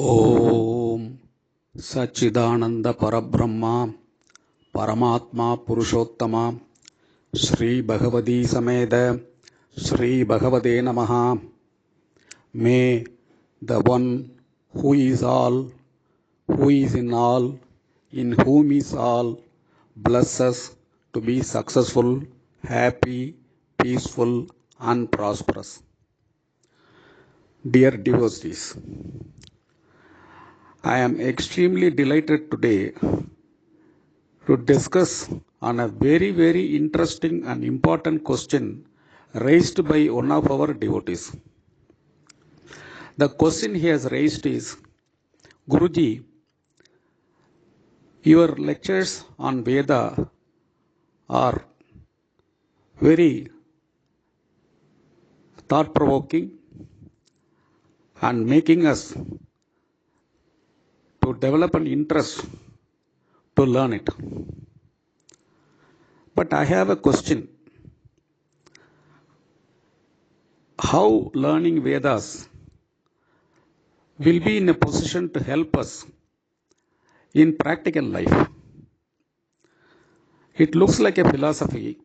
ओम सच्चिदानंद परब्रह्मा परमात्मा पुरुषोत्तमा श्री भगवती समेत श्री भगवते नमः. May the one who is all, who is in whom is all, bless us to be successful, happy, peaceful and prosperous. Dear devotees, I am extremely delighted today to discuss on a very interesting and important question raised by one of our devotees. The question he has raised is, Guruji, your lectures on Veda are very thought-provoking and making us to develop an interest to learn it. But I have a question. How learning Vedas will be in a position to help us in practical life? It looks like a philosophy.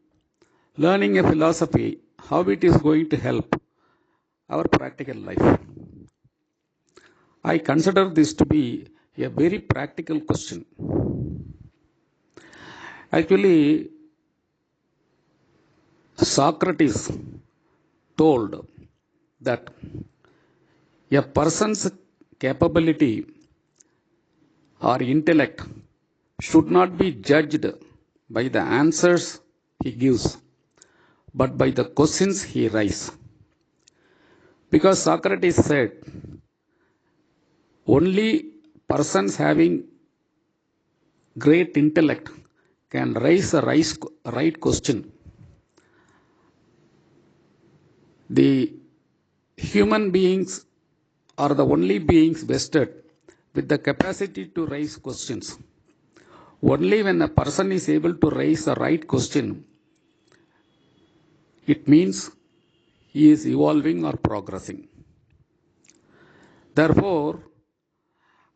Learning a philosophy, how it is going to help our practical life? I consider this to be a very practical question. Actually, Socrates told that a person's capability or intellect should not be judged by the answers he gives, but by the questions he raises. Because Socrates said, only persons having great intellect can raise the right question. The human beings are the only beings vested with the capacity to raise questions. Only when a person is able to raise the right question, it means he is evolving or progressing. Therefore,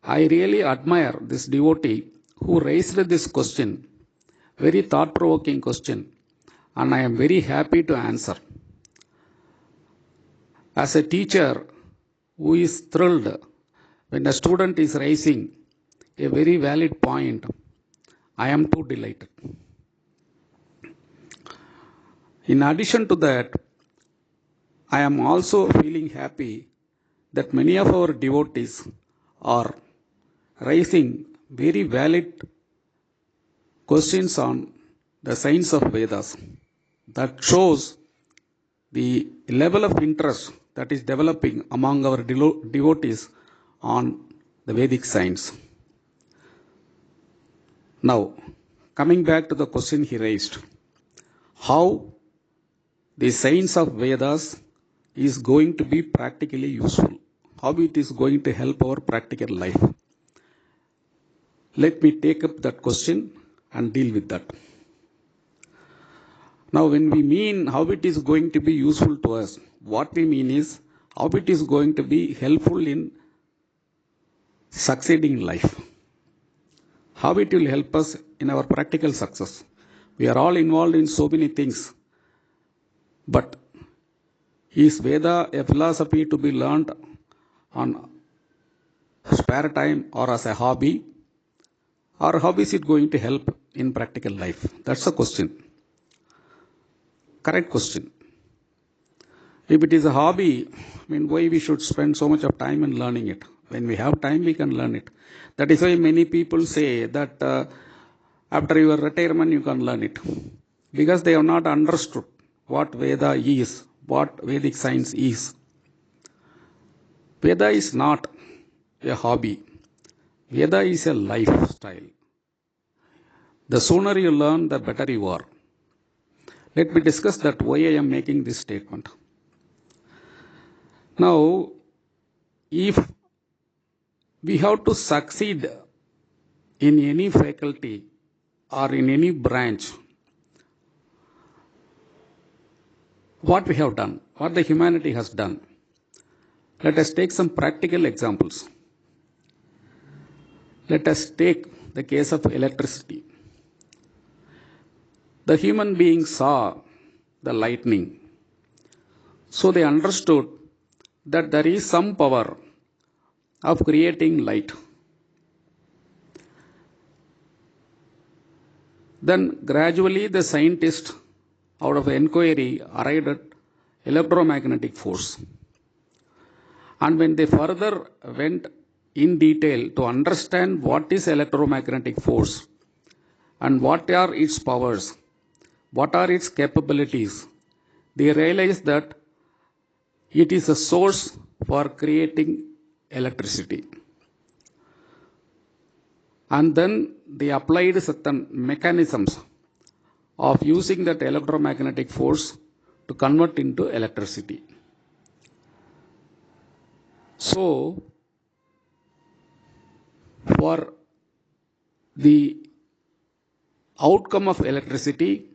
I really admire this devotee who raised this question, very thought-provoking question, and I am very happy to answer. As a teacher who is thrilled when a student is raising a very valid point, I am too delighted. In addition to that, I am also feeling happy that many of our devotees are raising very valid questions on the science of Vedas. That shows the level of interest that is developing among our devotees on the Vedic science. Now, coming back to the question he raised, how the science of Vedas is going to be practically useful, how it is going to help our practical life. Let me take up that question and deal with that. Now, when we mean how it is going to be useful to us, what we mean is how it is going to be helpful in succeeding life. How it will help us in our practical success. We are all involved in so many things. But is Veda a philosophy to be learned on spare time or as a hobby? Or how is it going to help in practical life? That's the question. Correct question. If it is a hobby, why we should spend so much of time in learning it? When we have time, we can learn it. That is why many people say that after your retirement, you can learn it. Because they have not understood what Veda is, what Vedic science is. Veda is not a hobby. Veda is a lifestyle. The sooner you learn, the better you are. Let me discuss that why I am making this statement. Now, if we have to succeed in any faculty or in any branch, what we have done, what the humanity has done, let us take some practical examples. Let us take the case of electricity. The human beings saw the lightning, so they understood that there is some power of creating light. Then gradually the scientists out of inquiry arrived at electromagnetic force. And when they further went in detail to understand what is electromagnetic force and what are its powers, what are its capabilities, they realized that it is a source for creating electricity. And then they applied certain mechanisms of using that electromagnetic force to convert into electricity. So, for the outcome of electricity,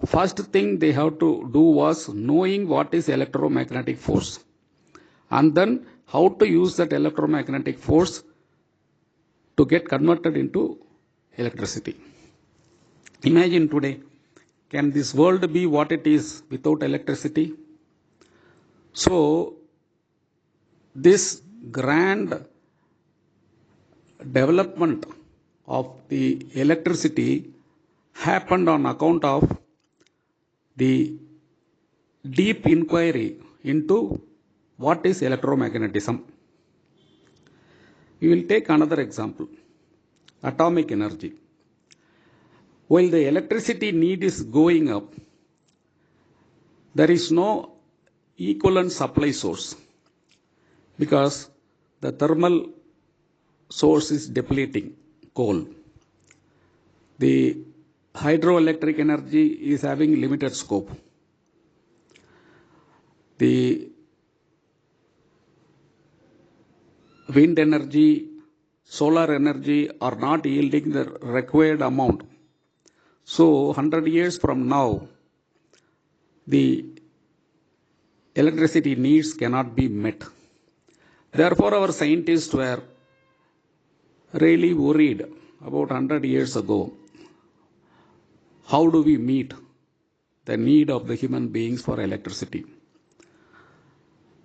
first thing they have to do was knowing what is electromagnetic force, and then how to use that electromagnetic force to get converted into electricity. Imagine today, can this world be what it is without electricity? So, this grand development of the electricity happened on account of the deep inquiry into what is electromagnetism. We will take another example, atomic energy. While the electricity need is going up, there is no equivalent supply source because the thermal source is depleting, coal. The hydroelectric energy is having limited scope. The wind energy, solar energy are not yielding the required amount. So 100 years from now, the electricity needs cannot be met. Therefore, our scientists were really worried about 100 years ago. How do we meet the need of the human beings for electricity?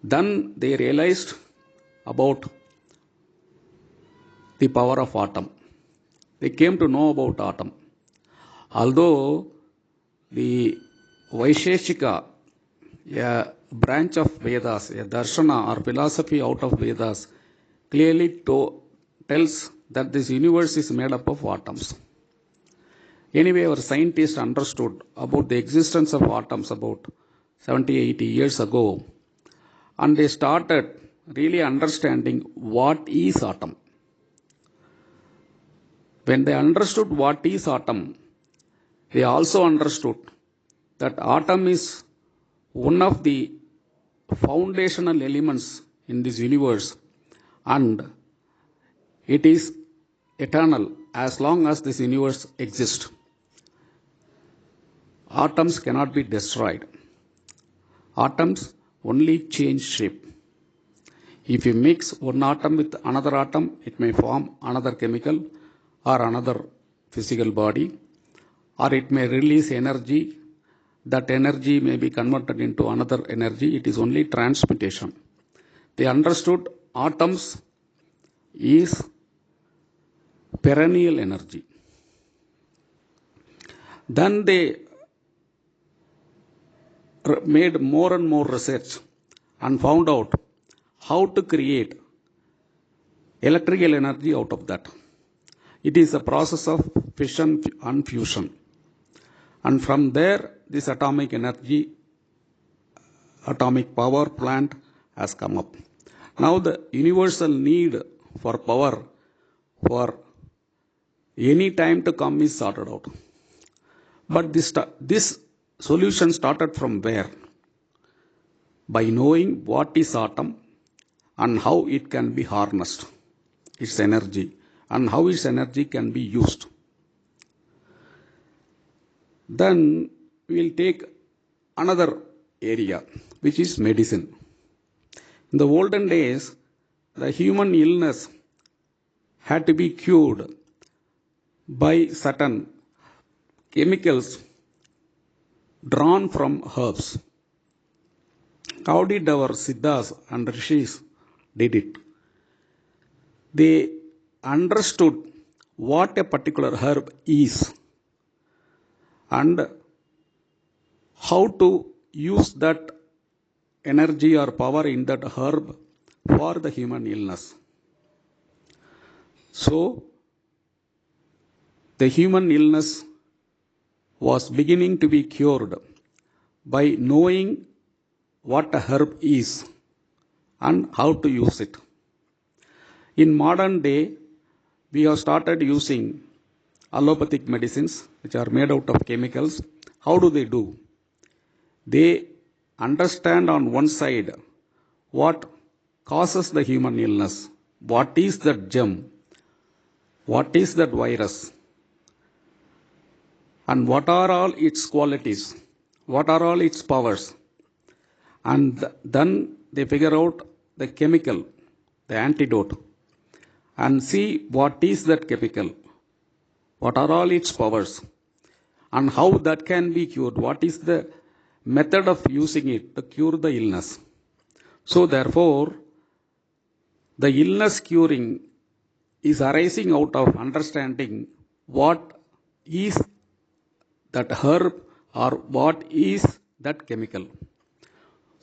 Then they realized about the power of atom. They came to know about atom. Although the Vaisheshika, a branch of Vedas, a darshana or philosophy out of Vedas, clearly tells that this universe is made up of atoms. Anyway, our scientists understood about the existence of atoms about 70, 80 years ago, and they started really understanding what is atom. When they understood what is atom, they also understood that atom is one of the foundational elements in this universe, and it is eternal as long as this universe exists. Atoms cannot be destroyed. Atoms only change shape. If you mix one atom with another atom, it may form another chemical or another physical body, or it may release energy. That energy may be converted into another energy. It is only transmutation. They understood atoms is perennial energy. Then they made more and more research and found out how to create electrical energy out of that. It is a process of fission and fusion. And from there, this atomic energy, atomic power plant has come up. Now the universal need for power for any time to come is sorted out. But this solution started from where? By knowing what is atom and how it can be harnessed, its energy, and how its energy can be used. Then we will take another area, which is medicine. In the olden days, the human illness had to be cured by certain chemicals drawn from herbs. How did our Siddhas and Rishis did it? They understood what a particular herb is and how to use that energy or power in that herb for the human illness. So, the human illness was beginning to be cured by knowing what a herb is and how to use it. In modern day, we have started using allopathic medicines which are made out of chemicals. How do they do? They understand on one side what causes the human illness, what is that germ, what is that virus, and what are all its qualities, what are all its powers. And then they figure out the chemical, the antidote, and see what is that chemical, what are all its powers, and how that can be cured, what is the method of using it to cure the illness. So therefore, the illness curing is arising out of understanding what is that herb or what is that chemical.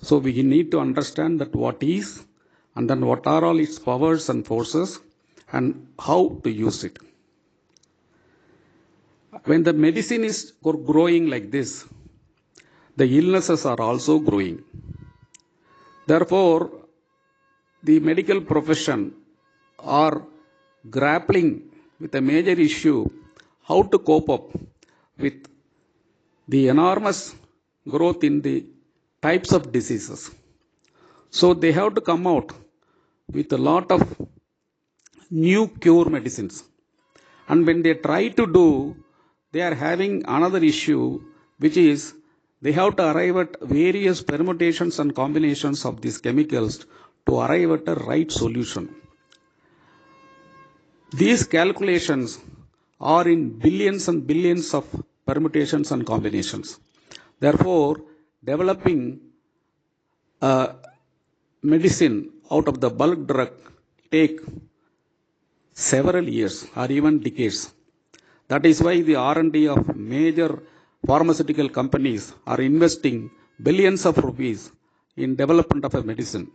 So we need to understand that what is and then what are all its powers and forces and how to use it. When the medicine is growing like this, the illnesses are also growing. Therefore, the medical profession are grappling with a major issue how to cope up with the enormous growth in the types of diseases. So they have to come out with a lot of new cure medicines. And when they try to do, they are having another issue, which is they have to arrive at various permutations and combinations of these chemicals to arrive at a right solution. These calculations are in billions and billions of permutations and combinations. Therefore, developing a medicine out of the bulk drug take several years or even decades. That is why the R&D of major pharmaceutical companies are investing billions of rupees in development of a medicine.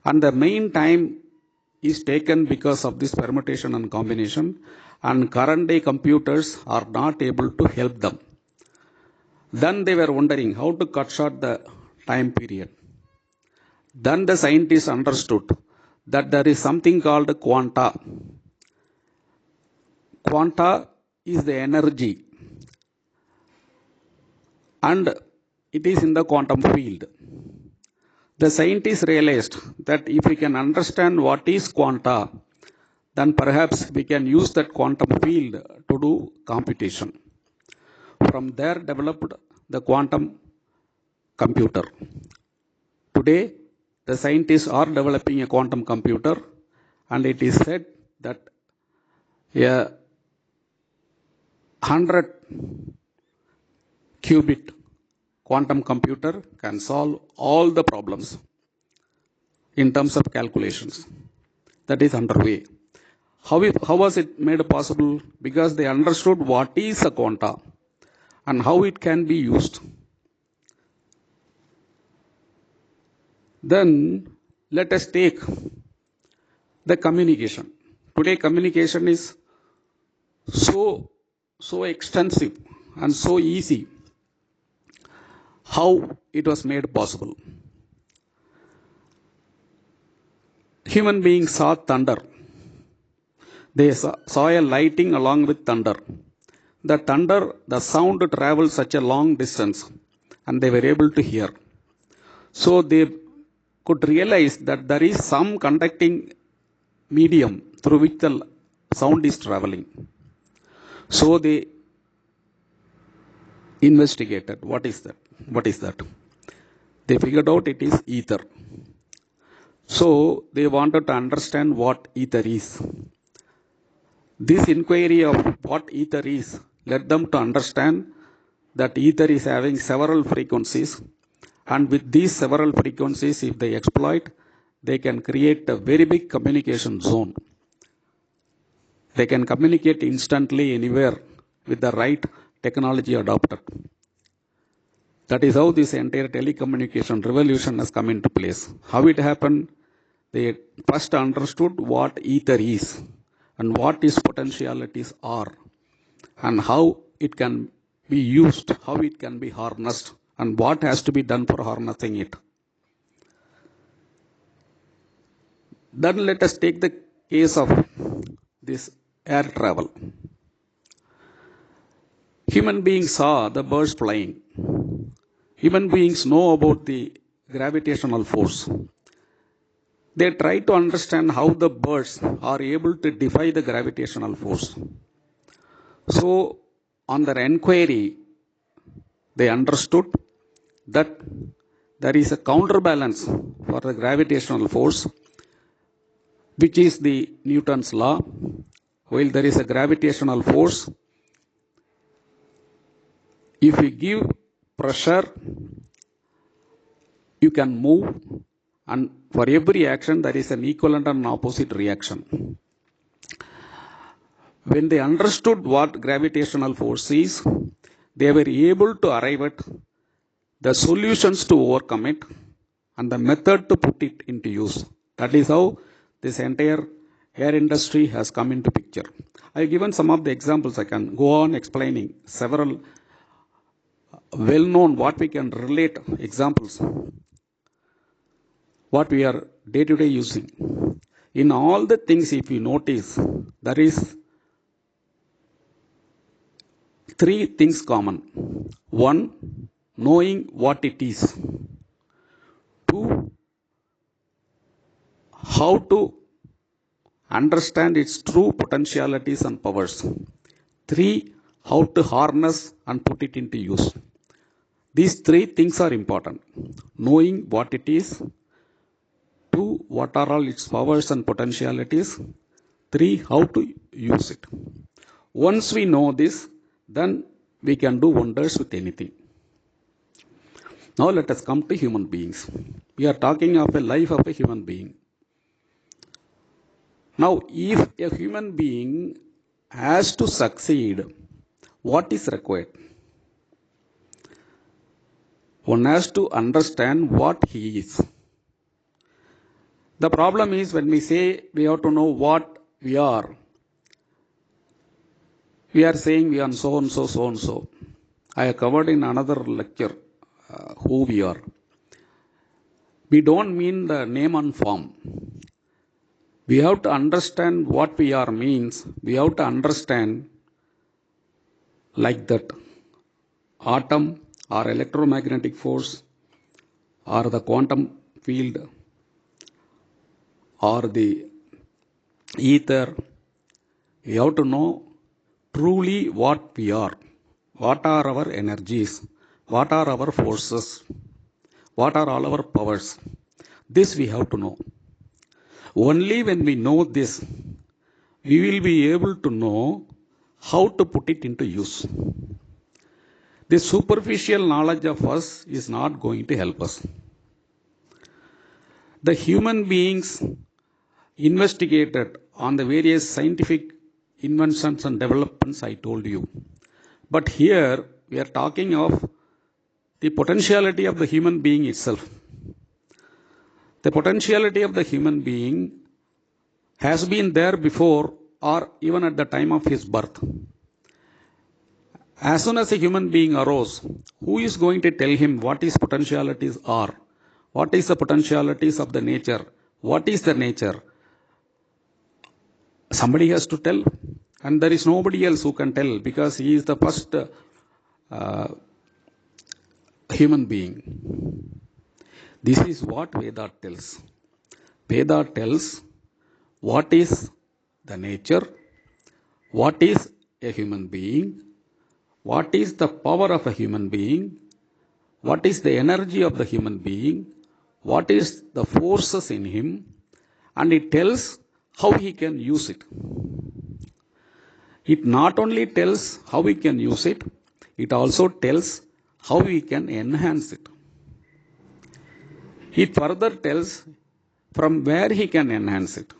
And the main time is taken because of this permutation and combination, and current day computers are not able to help them. Then they were wondering how to cut short the time period. Then the scientists understood that there is something called quanta. Quanta is the energy, and it is in the quantum field. The scientists realized that if we can understand what is quanta, then perhaps we can use that quantum field to do computation. From there developed the quantum computer. Today, the scientists are developing a quantum computer, and it is said that a 100 qubit quantum computer can solve all the problems in terms of calculations. That is underway. How was it made possible? Because they understood what is a quanta and how it can be used. Then let us take the communication. Today communication is so extensive and so easy. How it was made possible? Human beings saw thunder. They saw a lighting along with thunder. The thunder, the sound traveled such a long distance, and they were able to hear. So they could realize that there is some conducting medium through which the sound is traveling. So they investigated what is that? What is that? They figured out it is ether. So they wanted to understand what ether is. This inquiry of what ether is led them to understand that ether is having several frequencies, and with these several frequencies, if they exploit, they can create a very big communication zone. They can communicate instantly anywhere with the right technology adopted. That is how this entire telecommunication revolution has come into place. How it happened? They first understood what ether is and what its potentialities are and how it can be used, how it can be harnessed, and what has to be done for harnessing it. Then let us take the case of this air travel. Human beings saw the birds flying. Human beings know about the gravitational force. They try to understand how the birds are able to defy the gravitational force. So, on their inquiry, they understood that there is a counterbalance for the gravitational force, which is the Newton's law. While there is a gravitational force, if you give pressure, you can move, and for every action, there is an equivalent and opposite reaction. When they understood what gravitational force is, they were able to arrive at the solutions to overcome it and the method to put it into use. That is how this entire air industry has come into picture. I have given some of the examples. I can go on explaining several well-known what we can relate examples, what we are day-to-day using. In all the things, if you notice, there is three things common. One, knowing what it is. Two, how to understand its true potentialities and powers. Three, how to harness and put it into use. These three things are important. Knowing what it is. Two, what are all its powers and potentialities. Three, how to use it. Once we know this, then we can do wonders with anything. Now let us come to human beings. We are talking of a life of a human being. Now, if a human being has to succeed, what is required? One has to understand what he is. The problem is when we say we have to know what we are saying we are so and so, so and so. I have covered in another lecture who we are. We don't mean the name and form. We have to understand what we are means. We have to understand like that atom or electromagnetic force or the quantum field or the ether. We have to know truly what we are. What are our energies? What are our forces? What are all our powers? This we have to know. Only when we know this, we will be able to know how to put it into use. The superficial knowledge of us is not going to help us. The human beings investigated on the various scientific inventions and developments I told you. But here we are talking of the potentiality of the human being itself. The potentiality of the human being has been there before or even at the time of his birth. As soon as a human being arose, who is going to tell him what his potentialities are? What is the potentialities of the nature? What is the nature? Somebody has to tell, and there is nobody else who can tell because he is the first human being. This is what Vedas tells. Vedas tells what is the nature, what is a human being, what is the power of a human being, what is the energy of the human being, what is the forces in him, and it tells how he can use it. It not only tells how we can use it, it also tells how we can enhance it. It further tells from where he can enhance it.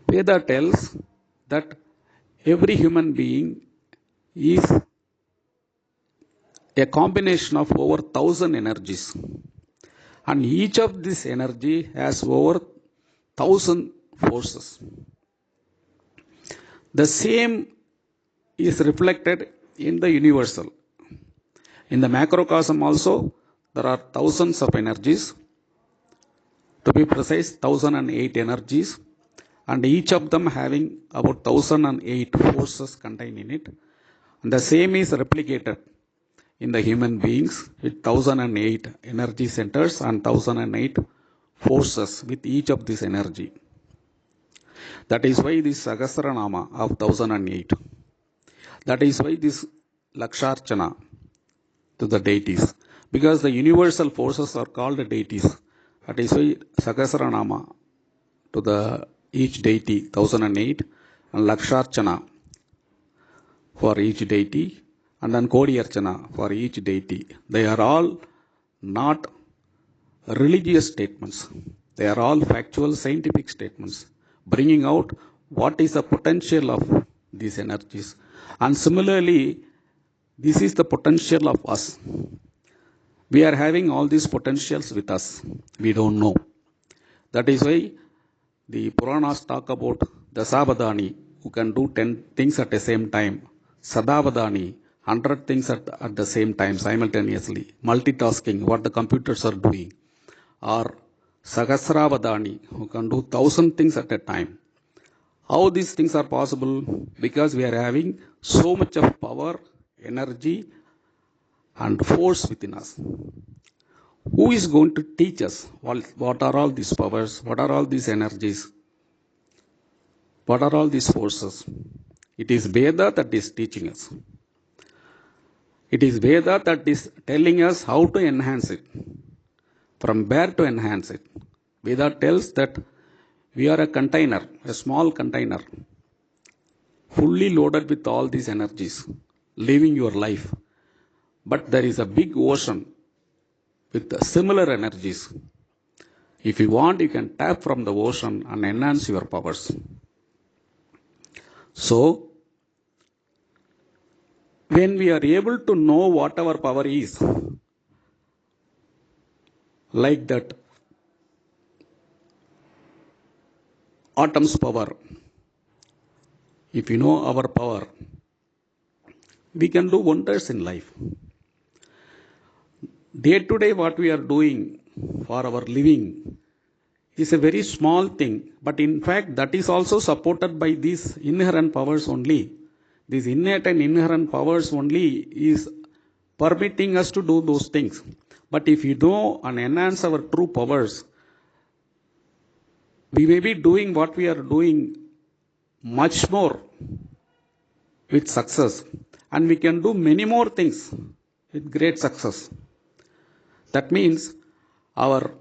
Veda tells that every human being is a combination of over 1,000 energies. And each of this energy has over 1,000 forces. The same is reflected in the universal. In the macrocosm also, there are thousands of energies. To be precise, 1,008 energies, and each of them having about 1,008 forces contained in it. And the same is replicated in the human beings with 1,008 energy centers and 1,008 forces with each of this energy. That is why this Sahasranama of 1,008. That is why this Laksharchana to the deities. Because the universal forces are called deities. That is why Sahasranama to the each deity 1,008 and Laksharchana for each deity and then Kodi Archana for each deity. They are all not religious statements. They are all factual scientific statements, bringing out what is the potential of these energies. And similarly, this is the potential of us. We are having all these potentials with us. We don't know. That is why the Puranas talk about the Sabadani, who can do 10 things at the same time. Sadavadani, 100 things at the same time, simultaneously. Multitasking, what the computers are doing. Or Sahasravadani, who can do 1,000 things at a time. How these things are possible? Because we are having so much of power, energy, and force within us. Who is going to teach us what are all these powers, what are all these energies, what are all these forces? It is Veda that is teaching us. It is Veda that is telling us how to enhance it, from where to enhance it. Veda tells that we are a container, a small container, fully loaded with all these energies, living your life. But there is a big ocean with similar energies. If you want, you can tap from the ocean and enhance your powers. So, when we are able to know what our power is, like that atom's power, if you know our power, we can do wonders in life. Day to day, what we are doing for our living is a very small thing, but in fact, that is also supported by these inherent powers only. These innate and inherent powers only is permitting us to do those things. But if you know and enhance our true powers, we may be doing what we are doing much more with success, and we can do many more things with great success. That means our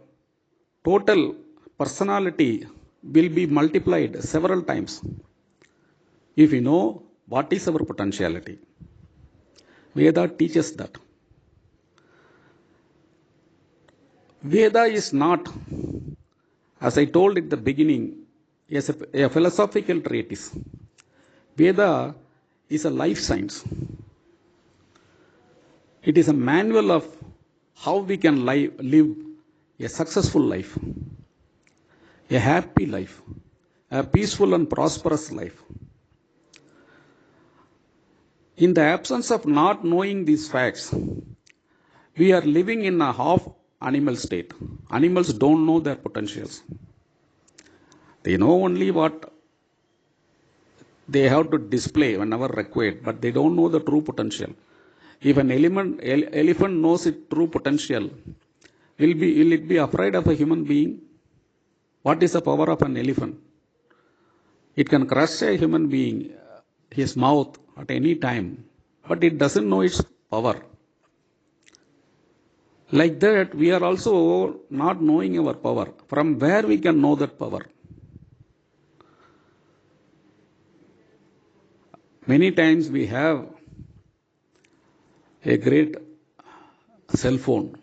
total personality will be multiplied several times if we know what is our potentiality. Veda teaches that. Veda is not, as I told at the beginning, a philosophical treatise. Veda is a life science. It is a manual of how we can live a successful life, a happy life, a peaceful and prosperous life. In the absence of not knowing these facts, we are living in a half animal state. Animals don't know their potentials. They know only what they have to display whenever required, but they don't know the true potential. If an elephant knows its true potential, will it be afraid of a human being? What is the power of an elephant? It can crush a human being, his mouth at any time, but it doesn't know its power. Like that, we are also not knowing our power. From where we can know that power? Many times we have a great cell phone.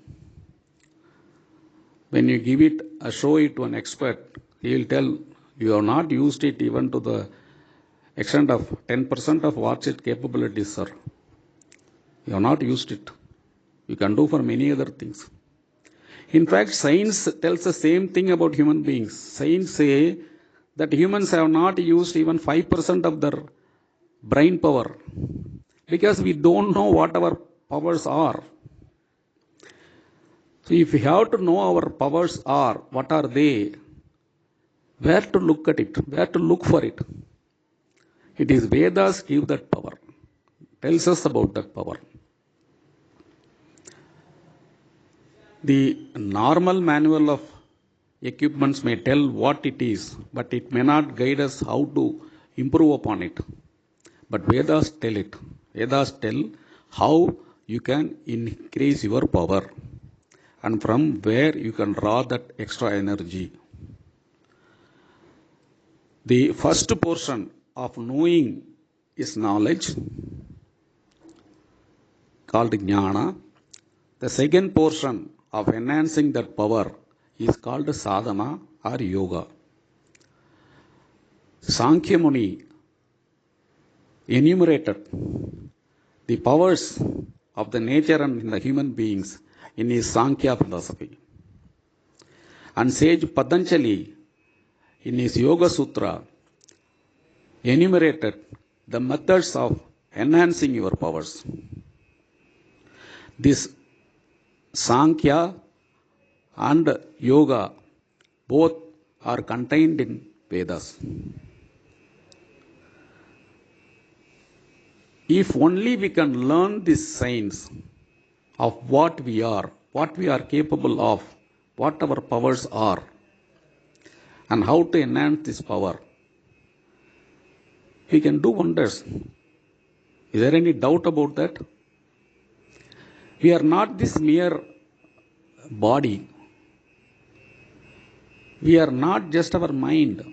When you give it, show it to an expert, he will tell you have not used it even to the extent of 10% of what its capabilities, sir. You have not used it. You can do for many other things. In fact, science tells the same thing about human beings. Science say that humans have not used even 5% of their brain power because we don't know what our powers are. So if we have to know our powers are, what are they? Where to look at it? Where to look for it? It is Vedas give that power, tells us about that power. The normal manual of equipments may tell what it is, but it may not guide us how to improve upon it. But Vedas tell it. Vedas tell how you can increase your power and from where you can draw that extra energy. The first portion of knowing is knowledge, called jnana. The second portion of enhancing that power is called sadhana or yoga. Sankhya Muni enumerated the powers of the nature and in the human beings in his Sankhya philosophy. And sage Patanjali in his Yoga Sutra enumerated the methods of enhancing your powers. This Sankhya and Yoga both are contained in Vedas. If only we can learn this science of what we are capable of, what our powers are, and how to enhance this power, we can do wonders. Is there any doubt about that? We are not this mere body. We are not just our mind.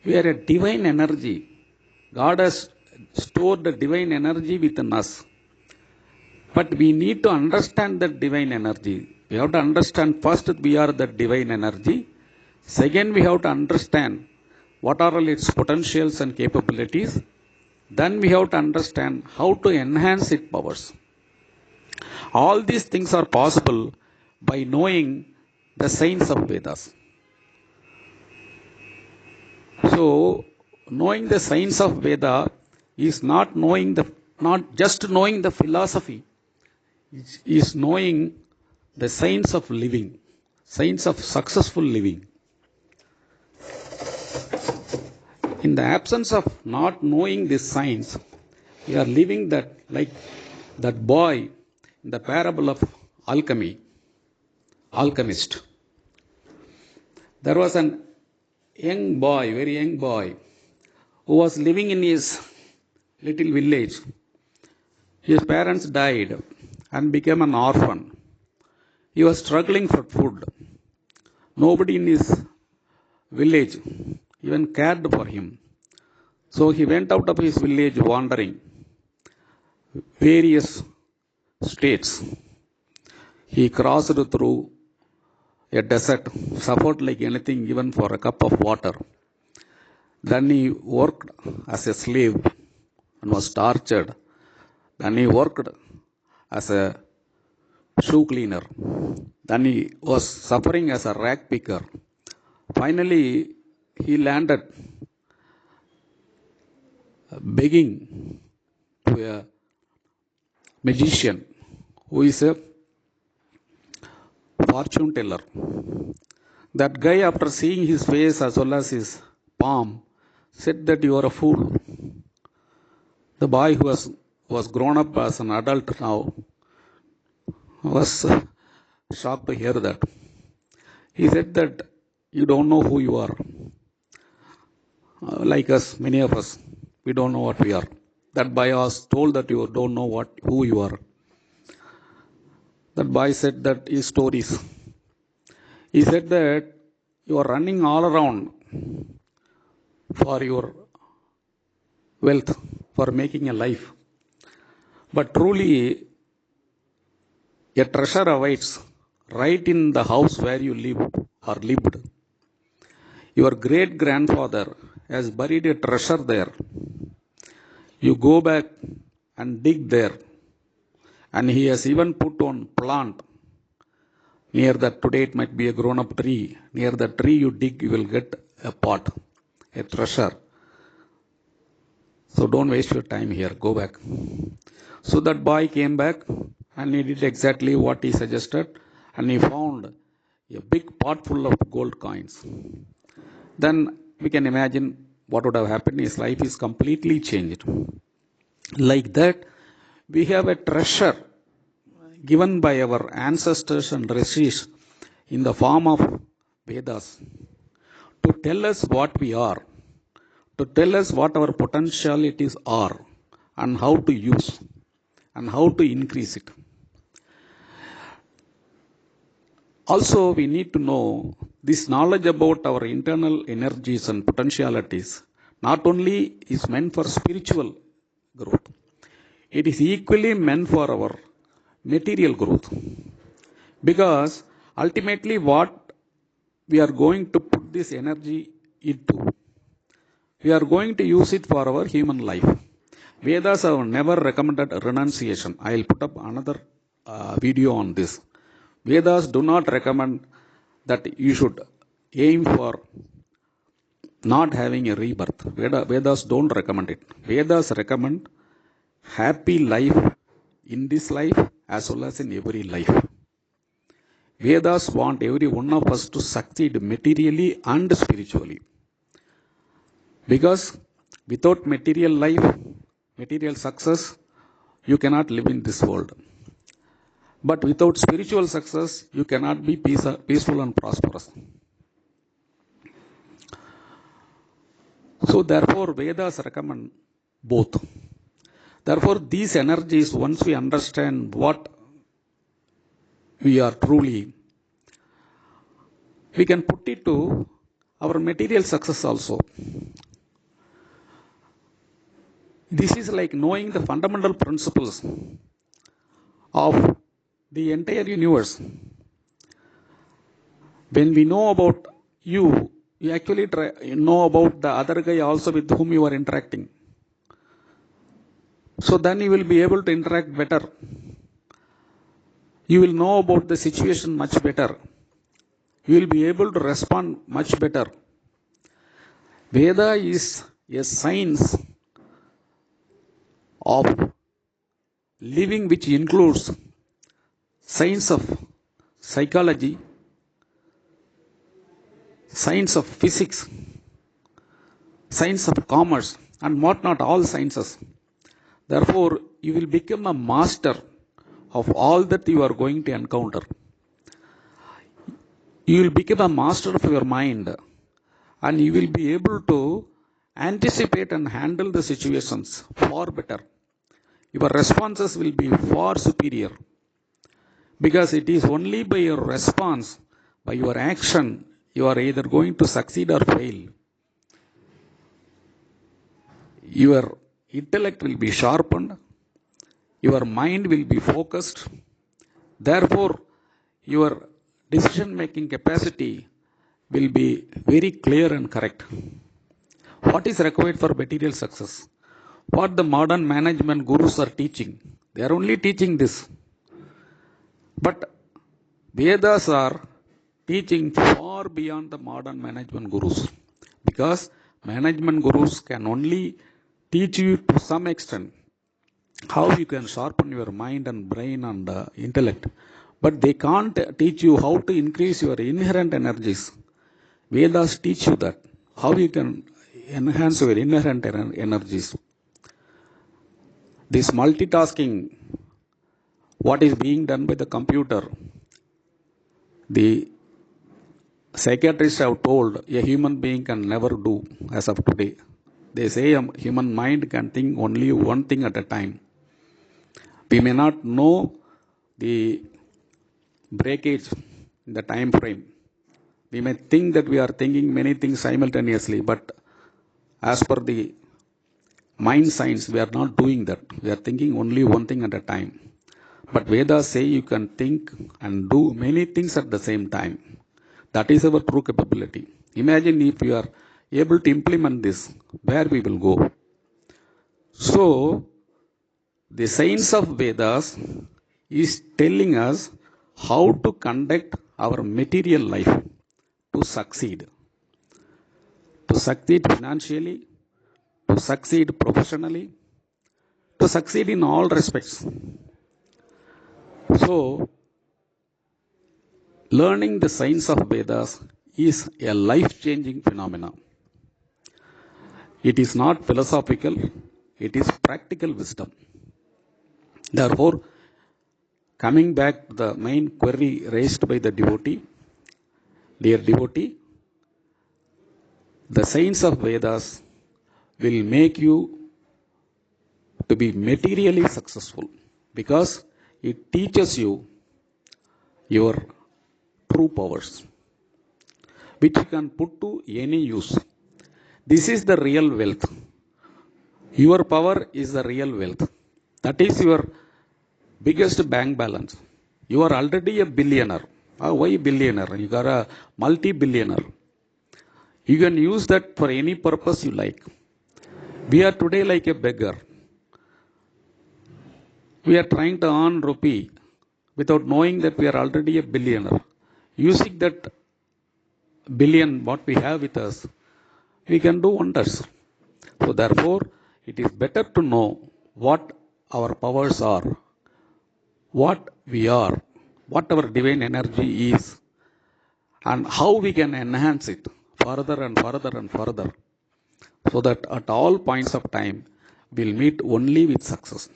We are a divine energy. God has stored the divine energy within us. But we need to understand that divine energy. We have to understand first we are the divine energy. Second, we have to understand what are all its potentials and capabilities. Then we have to understand how to enhance its powers. All these things are possible by knowing the science of Vedas. So, knowing the science of Veda is not just knowing the philosophy, is knowing the science of living, science of successful living. In the absence of not knowing this science, we are living that like that boy in the parable of alchemist. There was an young boy, very young boy, who was living in his little village. His parents died and became an orphan. He was struggling for food. Nobody in his village even cared for him. So he went out of his village wandering various states. He crossed through a desert, suffered like anything even for a cup of water. Then he worked as a slave and was tortured. Then he worked as a shoe cleaner. Then he was suffering as a rag picker. Finally, he landed begging to a magician who is a fortune teller. That guy, after seeing his face as well as his palm, said that you are a fool. The boy who was grown up as an adult now was shocked to hear that. He said that you don't know who you are. Like us, many of us, we don't know what we are. That boy was told that you don't know who you are. That boy said that his stories. He said that you are running all around for your wealth, for making a life. But truly, a treasure awaits right in the house where you live or lived. Your great grandfather has buried a treasure there. You go back and dig there, and he has even put on plant near that. Today it might be a grown up tree. Near the tree you dig, you will get a pot, a treasure. So don't waste your time here. Go back. So that boy came back and he did exactly what he suggested, and he found a big pot full of gold coins. Then we can imagine what would have happened. His life is completely changed. Like that, we have a treasure given by our ancestors and rishis in the form of Vedas to tell us what we are, to tell us what our potentialities are, and how to use and how to increase it. Also, we need to know this knowledge about our internal energies and potentialities not only is meant for spiritual growth, it is equally meant for our material growth. Because ultimately, what we are going to put this energy into, we are going to use it for our human life. Vedas have never recommended renunciation. I will put up another video on this. Vedas do not recommend that you should aim for not having a rebirth. Vedas don't recommend it. Vedas recommend happy life in this life as well as in every life. Vedas want every one of us to succeed materially and spiritually. Because without material life, material success, you cannot live in this world. But without spiritual success, you cannot be peaceful and prosperous. So therefore, Vedas recommend both. Therefore, these energies, once we understand what we are truly, we can put it to our material success also. This is like knowing the fundamental principles of the entire universe. When we know about you, you actually know about the other guy also with whom you are interacting. So then you will be able to interact better. You will know about the situation much better. You will be able to respond much better. Veda is a science of living which includes science of psychology, science of physics, science of commerce, and what not, all sciences. Therefore, you will become a master of all that you are going to encounter. You will become a master of your mind, and you will be able to anticipate and handle the situations far better. Your responses will be far superior, because it is only by your response, by your action, you are either going to succeed or fail. Your intellect will be sharpened, your mind will be focused, therefore your decision making capacity will be very clear and correct. What is required for material success? What the modern management gurus are teaching, they are only teaching this. But Vedas are teaching far beyond the modern management gurus, because management gurus can only teach you to some extent how you can sharpen your mind and brain and intellect, but they can't teach you how to increase your inherent energies. Vedas teach you that, how you can enhance your inherent energies. This multitasking, what is being done by the computer, the psychiatrists have told a human being can never do as of today. They say a human mind can think only one thing at a time. We may not know the breakage in the time frame. We may think that we are thinking many things simultaneously, but as per the mind science, we are not doing that. We are thinking only one thing at a time. But Vedas say you can think and do many things at the same time. That is our true capability. Imagine if you are able to implement this, where we will go. So, the science of Vedas is telling us how to conduct our material life to succeed. To succeed financially, to succeed professionally, to succeed in all respects. So, learning the science of Vedas is a life-changing phenomenon. It is not philosophical, it is practical wisdom. Therefore, coming back to the main query raised by the devotee, dear devotee, the science of Vedas will make you to be materially successful because it teaches you your true powers, which you can put to any use. This is the real wealth. Your power is the real wealth. That is your biggest bank balance. You are already a billionaire. Why billionaire? You are a multi-billionaire. You can use that for any purpose you like. We are today like a beggar. We are trying to earn rupee without knowing that we are already a billionaire. Using that billion what we have with us, we can do wonders. So therefore, it is better to know what our powers are, what we are, what our divine energy is, and how we can enhance it further and further and further, so that at all points of time we'll meet only with success.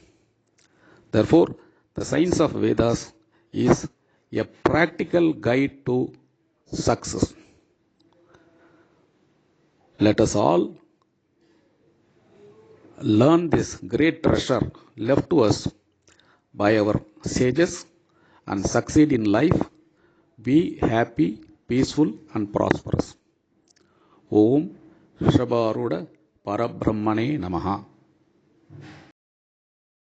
Therefore, the science of Vedas is a practical guide to success. Let us all learn this great treasure left to us by our sages and succeed in life, be happy, peaceful and prosperous. Om Rishabharuda Parabrahmane Namaha.